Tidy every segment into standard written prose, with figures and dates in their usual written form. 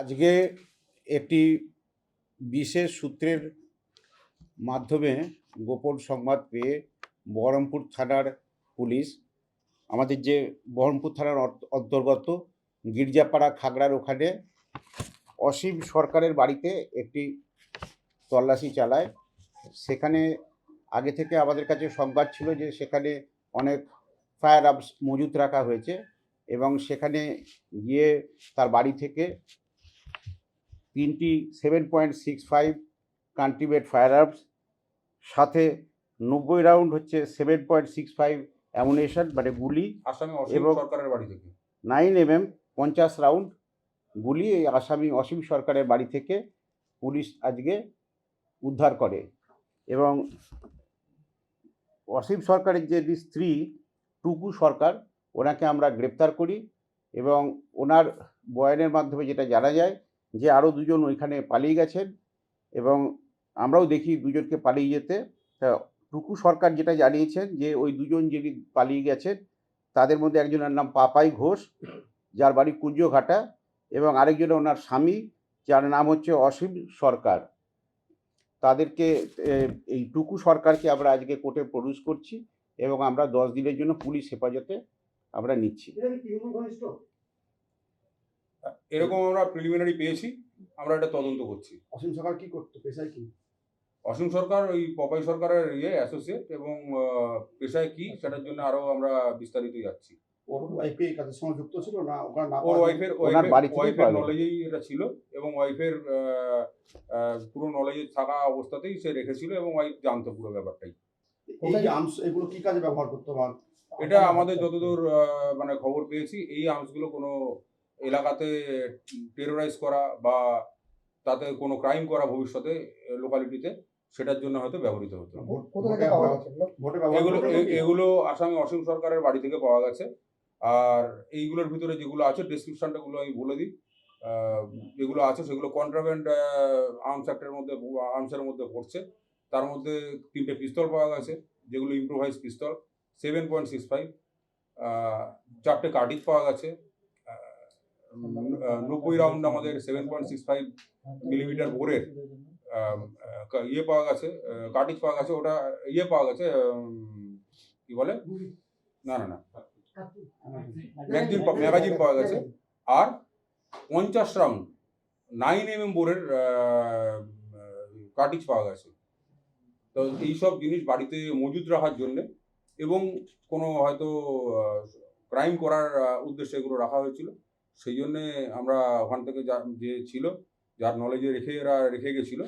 আজকে একটি বিশেষ সূত্রের মাধ্যমে গোপন সংবাদ পেয়ে বহরমপুর থানার পুলিশ, আমাদের যে বহরমপুর থানার অন্তর্গত গির্জাপাড়া খাগড়ার ওখানে অসীম সরকারের বাড়িতে একটি তল্লাশি চালায়। সেখানে আগে থেকে আমাদের কাছে সংবাদ ছিল যে সেখানে অনেক ফায়ার আর্মস মজুত রাখা হয়েছে এবং সেখানে গিয়ে তার বাড়ি থেকে 3টি 7.65 কান্ট্রিমেড ফায়ার আর্মস, সাথে 90 রাউন্ড হচ্ছে 7.65 অ্যামুনেশন মানে গুলি, আসামি অসীম সরকারের বাড়ি থেকে 9mm 50 রাউন্ড গুলি এই আসামি অসীম সরকারের বাড়ি থেকে পুলিশ আজকে উদ্ধার করে। এবং অসীম সরকারের যে স্ত্রী টুকু সরকার, ওনাকে আমরা গ্রেপ্তার করি এবং ওনার বয়ানের মাধ্যমে যেটা জানা যায় যে আরও দুজন ওইখানে পালিয়ে গেছেন এবং আমরাও দেখি দুজনকে পালিয়ে যেতে। টুকু সরকার যেটা জানিয়েছেন যে ওই দুজন যিনি পালিয়ে গেছেন তাদের মধ্যে একজনের নাম পাপাই ঘোষ, যার বাড়ি কুঞ্জঘাটা, এবং আরেকজন ওনার স্বামী, যার নাম হচ্ছে অসীম সরকার। তাদেরকে এই টুকু সরকারকে আমরা আজকে কোর্টে প্রডিউস করছি এবং আমরা 10 দিনের জন্য পুলিশ হেফাজতে আমরা নিচ্ছি। এরকম আমরা প্রিলিমিনারি পেয়েছি, আমরা এটা তদন্ত করছি। অসীম সরকার কি করতো, পেশায় কি? অসীম সরকার ওই পপাই সরকারের অ্যাসোসিয়েট, এবং পেশায় কি সেটার জন্য আরো আমরা বিস্তারিত যাচ্ছি। ওর ওয়াইফ এই কাজের সঙ্গে যুক্ত ছিল না? ওর ওয়াইফের নলেজেই এটা ছিল এবং ওয়াইফের পুরো নলেজে থাকা অবস্থাতেই সে রেখেছিল এবং ওয়াইফ জানতো পুরো ব্যাপারটাই। এই আর্মস এগুলো কি কাজে ব্যবহার করতে পারে? এটা আমাদের যতদূর মানে খবর পেয়েছি, এই আর্মসগুলো কোনো এলাকাতে টেরোরাইজ করা বা তাতে কোনো ক্রাইম করা ভবিষ্যতে লোকালিটিতে, সেটার জন্য হয়তো ব্যবহৃত হতো। এগুলো আসামি অসীম সরকারের বাড়ি থেকে পাওয়া গেছে। আর এইগুলোর ভিতরে যেগুলো আছে, ডেসক্রিপশনটাগুলো আমি বলে দিই। যেগুলো আছে সেগুলো কন্ট্রাব্যান্ড আর্মস অ্যাক্টের মধ্যে, আর্মসের মধ্যে পড়ছে। তার মধ্যে 3টে পিস্তল পাওয়া গেছে, যেগুলো ইম্প্রোভাইজ পিস্তল 7.65, 4টে কার্টিজ পাওয়া গেছে, 90 রাউন্ড আমাদের 7.65 মিলিমিটার বোরের ইয়ে পাওয়া গেছে, কার্টিজ পাওয়া গেছে। ওটা ইয়ে পাওয়া গেছে, কি বলে, না ম্যাগাজিন পাওয়া গেছে। আর 50 রাউন্ড 9mm বোরের কার্টিজ পাওয়া গেছে। তো এইসব জিনিস বাড়িতে মজুদ রাখার জন্যে এবং কোনো হয়তো ক্রাইম করার উদ্দেশ্যে এগুলো রাখা হয়েছিল। সেই জন্যে আমরা ওখান থেকে যে ছিল, যার নলেজে রেখে গেছিল,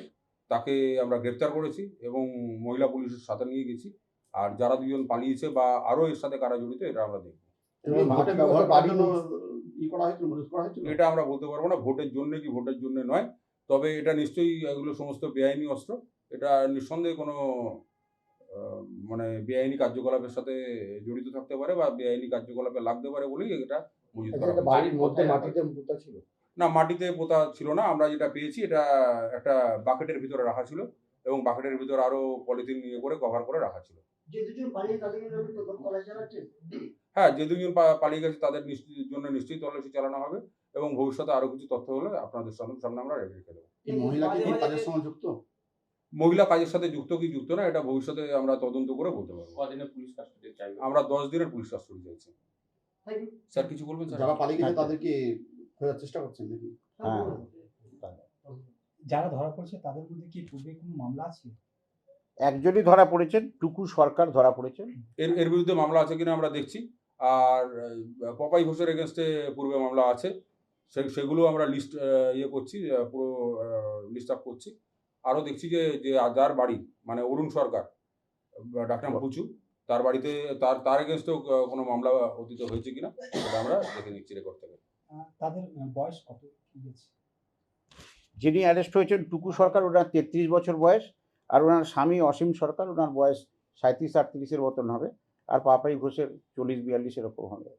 তাকে আমরা গ্রেপ্তার করেছি এবং মহিলা পুলিশের সাথে নিয়ে গেছি। আর যারা দুজন পালিয়েছে বা আরও এর সাথে কারা জড়িত, এটা আমরা দেখব। এটা আমরা বলতে পারবো না ভোটের জন্য কি ভোটের জন্য নয়, তবে এটা নিশ্চয়ই এগুলো সমস্ত বেআইনি অস্ত্র। এটা নিঃসন্দেহে কোনো মানে বেআইনি কার্যকলাপের সাথে জড়িত থাকতে পারে বা বেআইনি কার্যকলাপে লাগতে পারে বলেই এটা মজুত করা হয়। বাড়ির মধ্যে মাটিতে পোতা ছিল না, মাটিতে পোতা ছিল না। আমরা যেটা পেয়েছি এটা একটা বাকেটের ভিতরে রাখা ছিল এবং বাকেটের ভিতরে আরো পলিথিন নিয়ে করে কভার করে রাখা ছিল। হ্যাঁ, যে দুজন পালিয়ে গেছে তাদের জন্য নিশ্চয়ই তল্লাশি চালানো হবে এবং ভবিষ্যতে আরো কিছু তথ্য হলে আপনাদের সামনে আমরা রেখে দেবো। মহিলা কাজের সাথে যুক্ত কি যুক্ত না, এটা ভবিষ্যতে আমরা তদন্ত করে বলতে পারবো। আমরা 10 দিনের পুলিশ কাস্টডি চাইছি। স্যার কিছু বলবেন? যারা পালিয়ে গেছে তাদেরকে খোঁজার চেষ্টা করছেন নাকি? হ্যাঁ, যারা ধরা পড়েছে তাদের মধ্যে কি পূর্বে কোনো মামলা আছে? একজনই ধরা পড়েছেন, টুকু সরকার ধরা পড়েছেন। এর বিরুদ্ধে মামলা আছে কিনা আমরা দেখছি। আর পপাই ঘোষের এগেনস্টে পূর্বে মামলা আছে, সেগুলো আমরা লিস্ট করছি, পুরো লিস্ট আপ করছি। আরও দেখছি যে যার বাড়ি মানে অরুণ সরকার, ডাক্তার পুচু, তার বাড়িতে তার এগেনস্টেও কোনো মামলা অতীত হয়েছে কিনা সেটা আমরা দেখে নিচ্ছি রেকর্ড থেকে। তাদের বয়স কত? যিনি অ্যারেস্ট হয়েছেন টুকু সরকার, ওনার 33 বছর বয়স, আর ওনার স্বামী অসীম সরকার, ওনার বয়স 37-38 মতন হবে, আর পাপাই ঘোষের 40-42 এরকম হবে।